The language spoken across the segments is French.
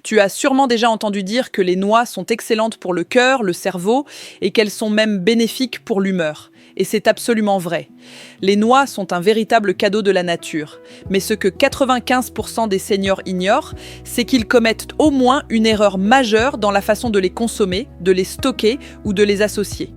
Tu as sûrement déjà entendu dire que les noix sont excellentes pour le cœur, le cerveau et qu'elles sont même bénéfiques pour l'humeur. Et c'est absolument vrai. Les noix sont un véritable cadeau de la nature. Mais ce que 95% des seniors ignorent, c'est qu'ils commettent au moins une erreur majeure dans la façon de les consommer, de les stocker ou de les associer.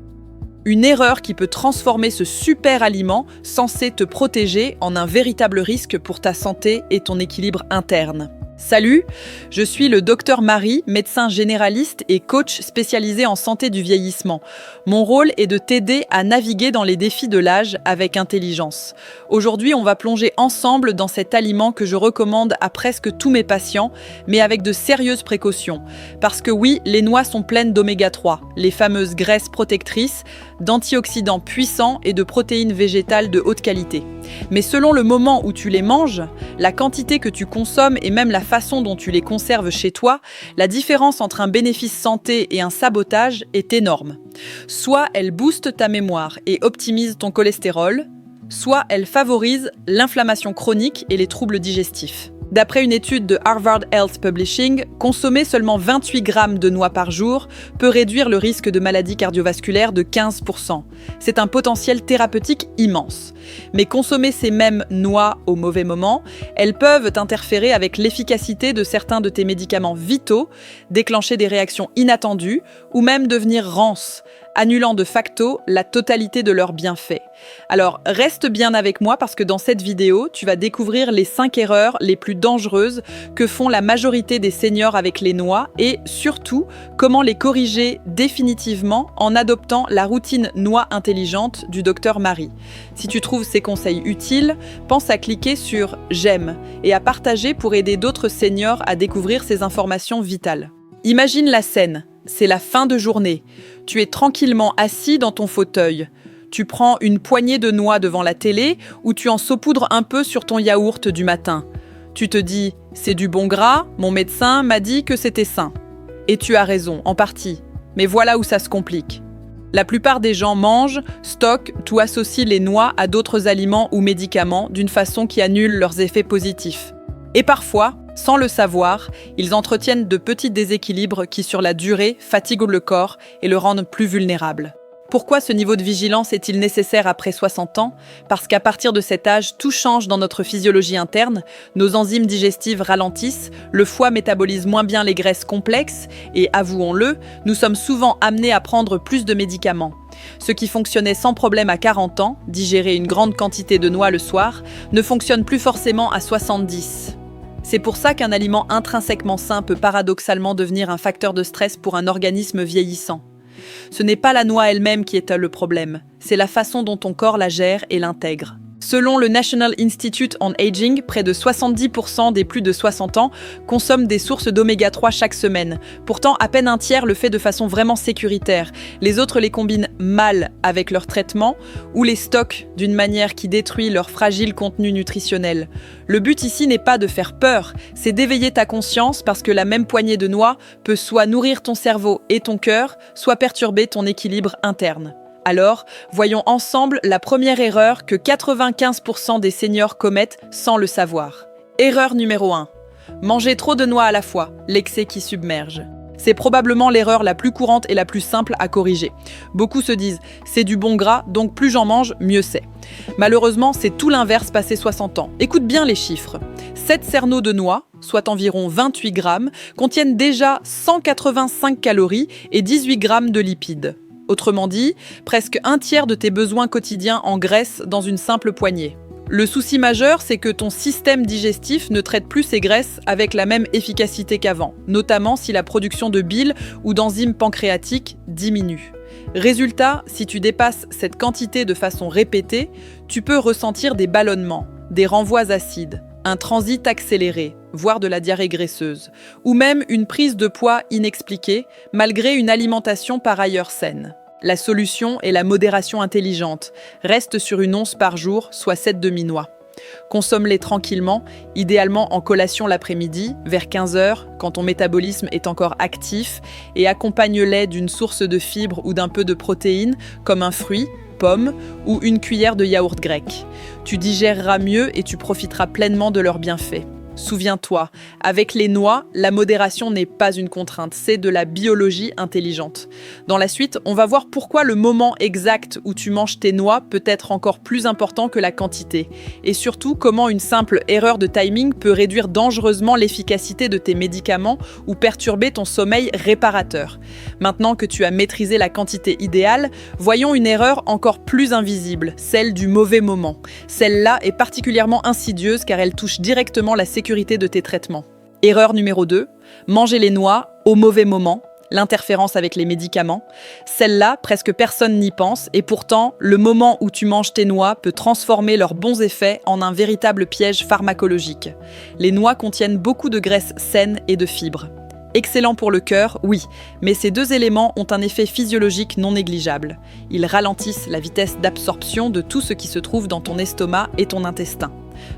Une erreur qui peut transformer ce super aliment censé te protéger en un véritable risque pour ta santé et ton équilibre interne. Salut, je suis le Dr Marie, médecin généraliste et coach spécialisé en santé du vieillissement. Mon rôle est de t'aider à naviguer dans les défis de l'âge avec intelligence. Aujourd'hui, on va plonger ensemble dans cet aliment que je recommande à presque tous mes patients, mais avec de sérieuses précautions. Parce que oui, les noix sont pleines d'oméga 3, les fameuses graisses protectrices, d'antioxydants puissants et de protéines végétales de haute qualité. Mais selon le moment où tu les manges, la quantité que tu consommes et même la façon dont tu les conserves chez toi, la différence entre un bénéfice santé et un sabotage est énorme. Soit elle booste ta mémoire et optimise ton cholestérol, soit elle favorise l'inflammation chronique et les troubles digestifs. D'après une étude de Harvard Health Publishing, consommer seulement 28 grammes de noix par jour peut réduire le risque de maladies cardiovasculaires de 15%. C'est un potentiel thérapeutique immense. Mais consommer ces mêmes noix au mauvais moment, elles peuvent interférer avec l'efficacité de certains de tes médicaments vitaux, déclencher des réactions inattendues ou même devenir rances, annulant de facto la totalité de leurs bienfaits. Alors, reste bien avec moi parce que dans cette vidéo, tu vas découvrir les 5 erreurs les plus dangereuses que font la majorité des seniors avec les noix et surtout, comment les corriger définitivement en adoptant la routine noix intelligente du Dr Marie. Si tu trouves ces conseils utiles, pense à cliquer sur « J'aime » et à partager pour aider d'autres seniors à découvrir ces informations vitales. Imagine la scène. C'est la fin de journée. Tu es tranquillement assis dans ton fauteuil. Tu prends une poignée de noix devant la télé ou tu en saupoudres un peu sur ton yaourt du matin. Tu te dis « c'est du bon gras, mon médecin m'a dit que c'était sain ». Et tu as raison, en partie. Mais voilà où ça se complique. La plupart des gens mangent, stockent ou associent les noix à d'autres aliments ou médicaments d'une façon qui annule leurs effets positifs. Et parfois, sans le savoir, ils entretiennent de petits déséquilibres qui, sur la durée, fatiguent le corps et le rendent plus vulnérable. Pourquoi ce niveau de vigilance est-il nécessaire après 60 ans? Parce qu'à partir de cet âge, tout change dans notre physiologie interne, nos enzymes digestives ralentissent, le foie métabolise moins bien les graisses complexes et, avouons-le, nous sommes souvent amenés à prendre plus de médicaments. Ce qui fonctionnait sans problème à 40 ans, digérer une grande quantité de noix le soir, ne fonctionne plus forcément à 70. C'est pour ça qu'un aliment intrinsèquement sain peut paradoxalement devenir un facteur de stress pour un organisme vieillissant. Ce n'est pas la noix elle-même qui est le problème, c'est la façon dont ton corps la gère et l'intègre. Selon le National Institute on Aging, près de 70% des plus de 60 ans consomment des sources d'oméga 3 chaque semaine. Pourtant, à peine un tiers le fait de façon vraiment sécuritaire. Les autres les combinent mal avec leur traitement ou les stockent d'une manière qui détruit leur fragile contenu nutritionnel. Le but ici n'est pas de faire peur, c'est d'éveiller ta conscience parce que la même poignée de noix peut soit nourrir ton cerveau et ton cœur, soit perturber ton équilibre interne. Alors, voyons ensemble la première erreur que 95% des seniors commettent sans le savoir. Erreur numéro 1. Manger trop de noix à la fois, l'excès qui submerge. C'est probablement l'erreur la plus courante et la plus simple à corriger. Beaucoup se disent « c'est du bon gras, donc plus j'en mange, mieux c'est ». Malheureusement, c'est tout l'inverse passé 60 ans. Écoute bien les chiffres. 7 cerneaux de noix, soit environ 28 grammes, contiennent déjà 185 calories et 18 grammes de lipides. Autrement dit, presque un tiers de tes besoins quotidiens en graisse dans une simple poignée. Le souci majeur, c'est que ton système digestif ne traite plus ces graisses avec la même efficacité qu'avant, notamment si la production de bile ou d'enzymes pancréatiques diminue. Résultat, si tu dépasses cette quantité de façon répétée, tu peux ressentir des ballonnements, des renvois acides, un transit accéléré, voire de la diarrhée graisseuse, ou même une prise de poids inexpliquée, malgré une alimentation par ailleurs saine. La solution est la modération intelligente. Reste sur une once par jour, soit 7 demi-noix. Consomme-les tranquillement, idéalement en collation l'après-midi, vers 15 h, quand ton métabolisme est encore actif, et accompagne-les d'une source de fibres ou d'un peu de protéines, comme un fruit, pomme ou une cuillère de yaourt grec. Tu digéreras mieux et tu profiteras pleinement de leurs bienfaits. Souviens-toi, avec les noix, la modération n'est pas une contrainte, c'est de la biologie intelligente. Dans la suite, on va voir pourquoi le moment exact où tu manges tes noix peut être encore plus important que la quantité. Et surtout, comment une simple erreur de timing peut réduire dangereusement l'efficacité de tes médicaments ou perturber ton sommeil réparateur. Maintenant que tu as maîtrisé la quantité idéale, voyons une erreur encore plus invisible, celle du mauvais moment. Celle-là est particulièrement insidieuse car elle touche directement la sécurité de tes traitements. Erreur numéro 2, manger les noix au mauvais moment, l'interférence avec les médicaments. Celle-là, presque personne n'y pense et pourtant, le moment où tu manges tes noix peut transformer leurs bons effets en un véritable piège pharmacologique. Les noix contiennent beaucoup de graisses saines et de fibres. Excellent pour le cœur, oui, mais ces deux éléments ont un effet physiologique non négligeable. Ils ralentissent la vitesse d'absorption de tout ce qui se trouve dans ton estomac et ton intestin.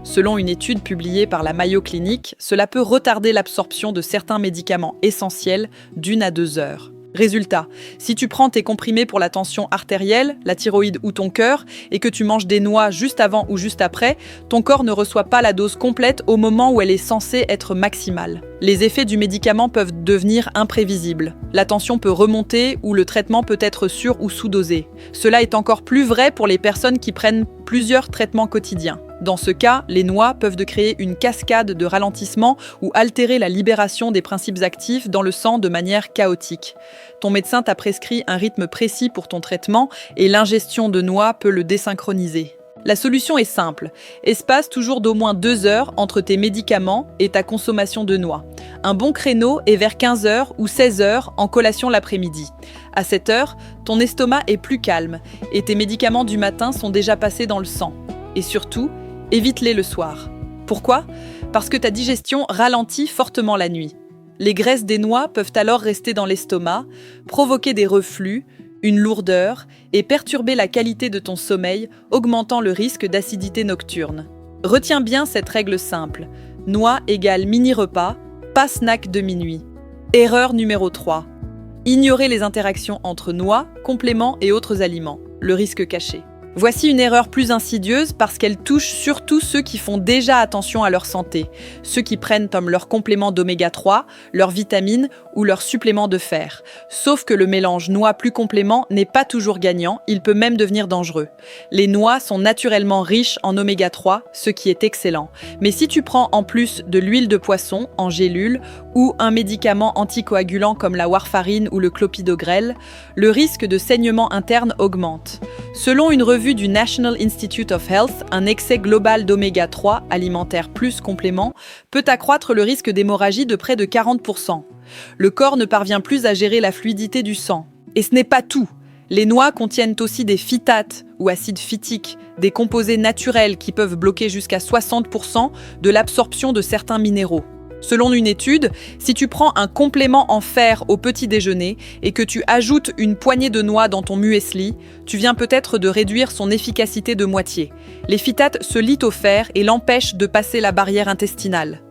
Selon une étude publiée par la Mayo Clinic, cela peut retarder l'absorption de certains médicaments essentiels d'1 à 2 heures. Résultat, si tu prends tes comprimés pour la tension artérielle, la thyroïde ou ton cœur, et que tu manges des noix juste avant ou juste après, ton corps ne reçoit pas la dose complète au moment où elle est censée être maximale. Les effets du médicament peuvent devenir imprévisibles. La tension peut remonter ou le traitement peut être sur- ou sous-dosé. Cela est encore plus vrai pour les personnes qui prennent plusieurs traitements quotidiens. Dans ce cas, les noix peuvent créer une cascade de ralentissement ou altérer la libération des principes actifs dans le sang de manière chaotique. Ton médecin t'a prescrit un rythme précis pour ton traitement et l'ingestion de noix peut le désynchroniser. La solution est simple. Espace toujours d'au moins 2 heures entre tes médicaments et ta consommation de noix. Un bon créneau est vers 15 heures ou 16 heures en collation l'après-midi. À cette heure, ton estomac est plus calme et tes médicaments du matin sont déjà passés dans le sang. Et surtout, évite-les le soir. Pourquoi ? Parce que ta digestion ralentit fortement la nuit. Les graisses des noix peuvent alors rester dans l'estomac, provoquer des reflux, une lourdeur et perturber la qualité de ton sommeil, augmentant le risque d'acidité nocturne. Retiens bien cette règle simple. Noix égale mini-repas, pas snack de minuit. Erreur numéro 3. Ignorer les interactions entre noix, compléments et autres aliments. Le risque caché. Voici une erreur plus insidieuse parce qu'elle touche surtout ceux qui font déjà attention à leur santé, ceux qui prennent comme leur complément d'oméga 3, leurs vitamines ou leurs suppléments de fer. Sauf que le mélange noix plus complément n'est pas toujours gagnant, il peut même devenir dangereux. Les noix sont naturellement riches en oméga 3, ce qui est excellent. Mais si tu prends en plus de l'huile de poisson en gélule ou un médicament anticoagulant comme la warfarine ou le clopidogrel, le risque de saignement interne augmente. Selon une revue du National Institute of Health, un excès global d'oméga 3, alimentaire plus complément, peut accroître le risque d'hémorragie de près de 40%. Le corps ne parvient plus à gérer la fluidité du sang. Et ce n'est pas tout. Les noix contiennent aussi des phytates ou acides phytiques, des composés naturels qui peuvent bloquer jusqu'à 60% de l'absorption de certains minéraux. Selon une étude, si tu prends un complément en fer au petit déjeuner et que tu ajoutes une poignée de noix dans ton muesli, tu viens peut-être de réduire son efficacité de moitié. Les phytates se lient au fer et l'empêchent de passer la barrière intestinale.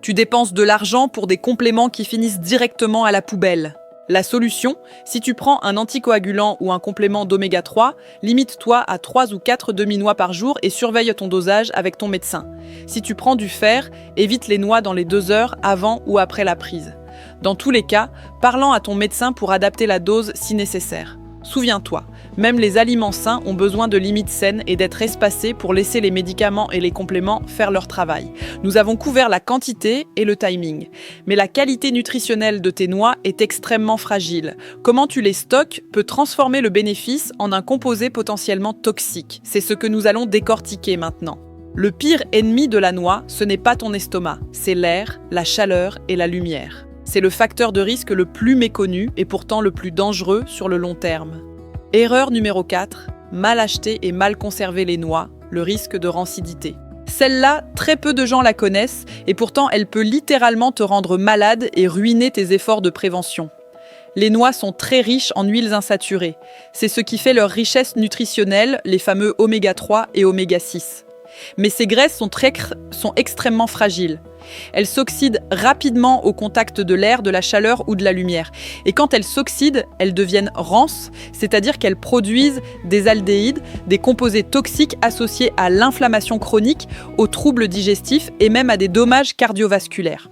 Tu dépenses de l'argent pour des compléments qui finissent directement à la poubelle. La solution, si tu prends un anticoagulant ou un complément d'oméga 3, limite-toi à 3 ou 4 demi-noix par jour et surveille ton dosage avec ton médecin. Si tu prends du fer, évite les noix dans les 2 heures avant ou après la prise. Dans tous les cas, parlant à ton médecin pour adapter la dose si nécessaire. Souviens-toi, même les aliments sains ont besoin de limites saines et d'être espacés pour laisser les médicaments et les compléments faire leur travail. Nous avons couvert la quantité et le timing. Mais la qualité nutritionnelle de tes noix est extrêmement fragile. Comment tu les stockes peut transformer le bénéfice en un composé potentiellement toxique. C'est ce que nous allons décortiquer maintenant. Le pire ennemi de la noix, ce n'est pas ton estomac, c'est l'air, la chaleur et la lumière. C'est le facteur de risque le plus méconnu et pourtant le plus dangereux sur le long terme. Erreur numéro 4, mal acheter et mal conserver les noix, le risque de rancidité. Celle-là, très peu de gens la connaissent et pourtant elle peut littéralement te rendre malade et ruiner tes efforts de prévention. Les noix sont très riches en huiles insaturées. C'est ce qui fait leur richesse nutritionnelle, les fameux oméga 3 et oméga 6. Mais ces graisses sont extrêmement fragiles. Elles s'oxydent rapidement au contact de l'air, de la chaleur ou de la lumière. Et quand elles s'oxydent, elles deviennent rances, c'est-à-dire qu'elles produisent des aldéhydes, des composés toxiques associés à l'inflammation chronique, aux troubles digestifs et même à des dommages cardiovasculaires.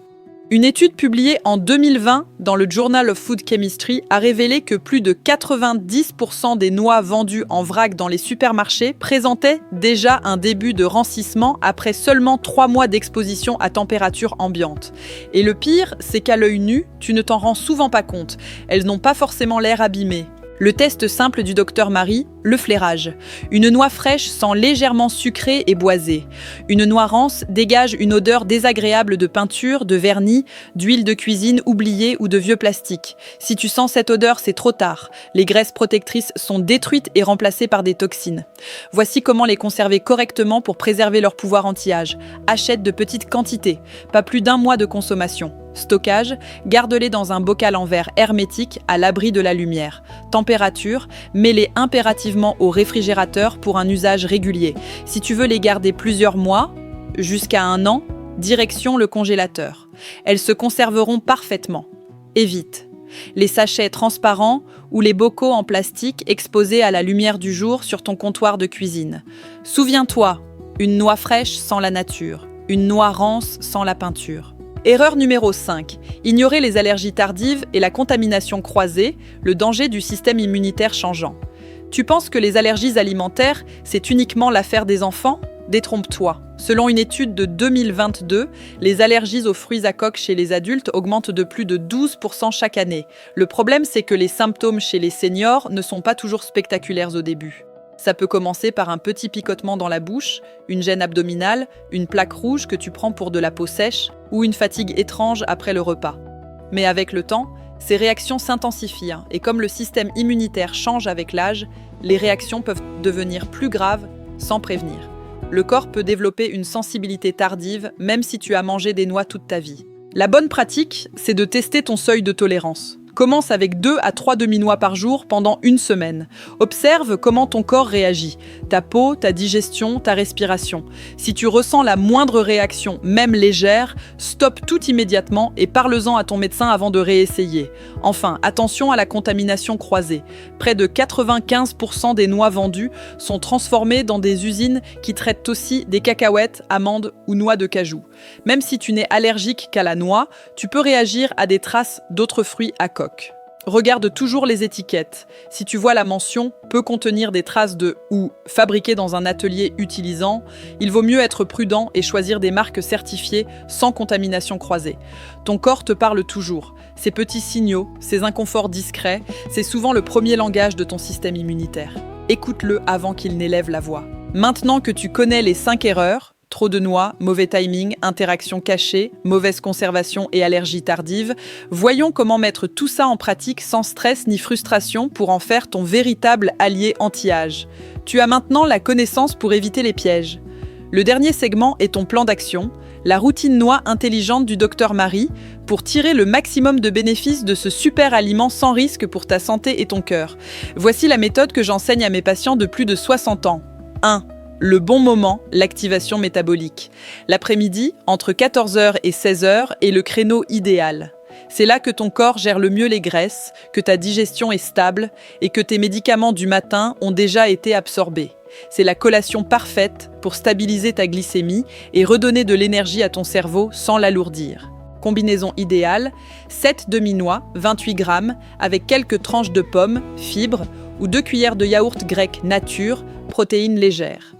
Une étude publiée en 2020 dans le Journal of Food Chemistry a révélé que plus de 90% des noix vendues en vrac dans les supermarchés présentaient déjà un début de rancissement après seulement 3 mois d'exposition à température ambiante. Et le pire, c'est qu'à l'œil nu, tu ne t'en rends souvent pas compte. Elles n'ont pas forcément l'air abîmées. Le test simple du docteur Marie, le flairage. Une noix fraîche sent légèrement sucrée et boisée. Une noix rance dégage une odeur désagréable de peinture, de vernis, d'huile de cuisine oubliée ou de vieux plastique. Si tu sens cette odeur, c'est trop tard. Les graisses protectrices sont détruites et remplacées par des toxines. Voici comment les conserver correctement pour préserver leur pouvoir anti-âge. Achète de petites quantités, pas plus d'1 mois de consommation. Stockage, garde-les dans un bocal en verre hermétique à l'abri de la lumière. Température, mets-les impérativement au réfrigérateur pour un usage régulier. Si tu veux les garder plusieurs mois, jusqu'à 1 an, direction le congélateur. Elles se conserveront parfaitement. Évite les sachets transparents ou les bocaux en plastique exposés à la lumière du jour sur ton comptoir de cuisine. Souviens-toi, une noix fraîche sans la nature, une noix rance sans la peinture. Erreur numéro 5. Ignorer les allergies tardives et la contamination croisée, le danger du système immunitaire changeant. Tu penses que les allergies alimentaires, c'est uniquement l'affaire des enfants ? Détrompe-toi. Selon une étude de 2022, les allergies aux fruits à coque chez les adultes augmentent de plus de 12% chaque année. Le problème, c'est que les symptômes chez les seniors ne sont pas toujours spectaculaires au début. Ça peut commencer par un petit picotement dans la bouche, une gêne abdominale, une plaque rouge que tu prends pour de la peau sèche ou une fatigue étrange après le repas. Mais avec le temps, ces réactions s'intensifient et comme le système immunitaire change avec l'âge, les réactions peuvent devenir plus graves sans prévenir. Le corps peut développer une sensibilité tardive même si tu as mangé des noix toute ta vie. La bonne pratique, c'est de tester ton seuil de tolérance. Commence avec 2 à 3 demi-noix par jour pendant 1 semaine. Observe comment ton corps réagit, ta peau, ta digestion, ta respiration. Si tu ressens la moindre réaction, même légère, stoppe tout immédiatement et parle-en à ton médecin avant de réessayer. Enfin, attention à la contamination croisée. Près de 95% des noix vendues sont transformées dans des usines qui traitent aussi des cacahuètes, amandes ou noix de cajou. Même si tu n'es allergique qu'à la noix, tu peux réagir à des traces d'autres fruits à coque. Regarde toujours les étiquettes. Si tu vois la mention « peut contenir des traces de » ou « fabriqué dans un atelier utilisant », il vaut mieux être prudent et choisir des marques certifiées sans contamination croisée. Ton corps te parle toujours. Ces petits signaux, ces inconforts discrets, c'est souvent le premier langage de ton système immunitaire. Écoute-le avant qu'il n'élève la voix. Maintenant que tu connais les 5 erreurs, trop de noix, mauvais timing, interaction cachée, mauvaise conservation et allergie tardive. Voyons comment mettre tout ça en pratique sans stress ni frustration pour en faire ton véritable allié anti-âge. Tu as maintenant la connaissance pour éviter les pièges. Le dernier segment est ton plan d'action, la routine noix intelligente du Dr Marie, pour tirer le maximum de bénéfices de ce super aliment sans risque pour ta santé et ton cœur. Voici la méthode que j'enseigne à mes patients de plus de 60 ans. 1. Le bon moment, l'activation métabolique. L'après-midi, entre 14h et 16h, est le créneau idéal. C'est là que ton corps gère le mieux les graisses, que ta digestion est stable et que tes médicaments du matin ont déjà été absorbés. C'est la collation parfaite pour stabiliser ta glycémie et redonner de l'énergie à ton cerveau sans l'alourdir. Combinaison idéale, 7 demi-noix, 28 grammes, avec quelques tranches de pommes, fibres, ou 2 cuillères de yaourt grec nature, protéines légères.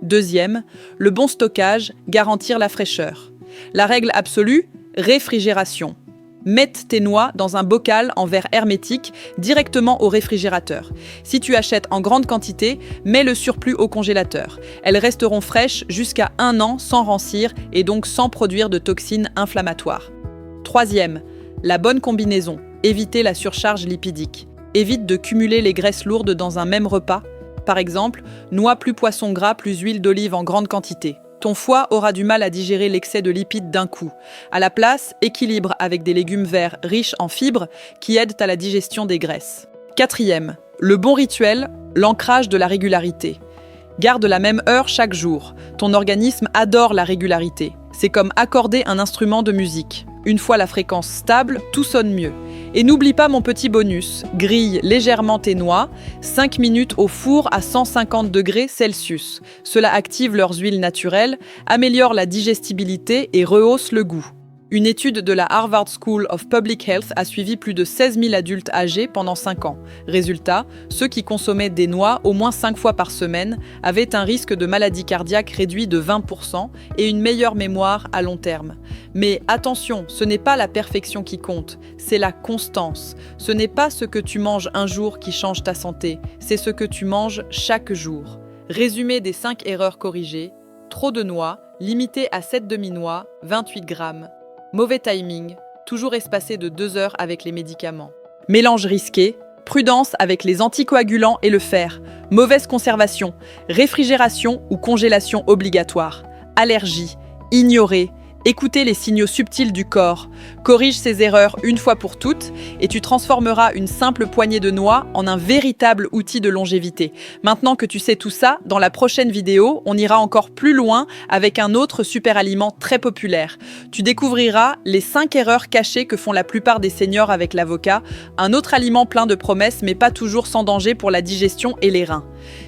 Deuxième, le bon stockage, garantir la fraîcheur. La règle absolue, réfrigération. Mette tes noix dans un bocal en verre hermétique directement au réfrigérateur. Si tu achètes en grande quantité, mets le surplus au congélateur. Elles resteront fraîches jusqu'à 1 an sans rancir et donc sans produire de toxines inflammatoires. Troisième, la bonne combinaison. Éviter la surcharge lipidique. Évite de cumuler les graisses lourdes dans un même repas. Par exemple, noix plus poisson gras plus huile d'olive en grande quantité. Ton foie aura du mal à digérer l'excès de lipides d'un coup. À la place, équilibre avec des légumes verts riches en fibres qui aident à la digestion des graisses. Quatrième, le bon rituel, l'ancrage de la régularité. Garde la même heure chaque jour. Ton organisme adore la régularité. C'est comme accorder un instrument de musique. Une fois la fréquence stable, tout sonne mieux. Et n'oublie pas mon petit bonus, grille légèrement tes noix, 5 minutes au four à 150 degrés Celsius. Cela active leurs huiles naturelles, améliore la digestibilité et rehausse le goût. Une étude de la Harvard School of Public Health a suivi plus de 16 000 adultes âgés pendant 5 ans. Résultat, ceux qui consommaient des noix au moins 5 fois par semaine avaient un risque de maladie cardiaque réduit de 20% et une meilleure mémoire à long terme. Mais attention, ce n'est pas la perfection qui compte, c'est la constance. Ce n'est pas ce que tu manges un jour qui change ta santé, c'est ce que tu manges chaque jour. Résumé des 5 erreurs corrigées. Trop de noix, limité à 7 demi-noix, 28 grammes. Mauvais timing, toujours espacé de 2 heures avec les médicaments. Mélange risqué, prudence avec les anticoagulants et le fer. Mauvaise conservation, réfrigération ou congélation obligatoire. Allergie, ignorer, écouter les signaux subtils du corps. Corrige ces erreurs une fois pour toutes et tu transformeras une simple poignée de noix en un véritable outil de longévité. Maintenant que tu sais tout ça, dans la prochaine vidéo, on ira encore plus loin avec un autre super aliment très populaire. Tu découvriras les 5 erreurs cachées que font la plupart des seniors avec l'avocat, un autre aliment plein de promesses mais pas toujours sans danger pour la digestion et les reins.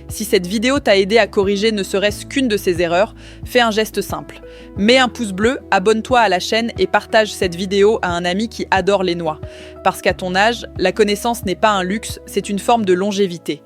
Si cette vidéo t'a aidé à corriger ne serait-ce qu'une de ces erreurs, fais un geste simple. Mets un pouce bleu, abonne-toi à la chaîne et partage cette vidéo à un ami qui adore les noix. Parce qu'à ton âge, la connaissance n'est pas un luxe, c'est une forme de longévité.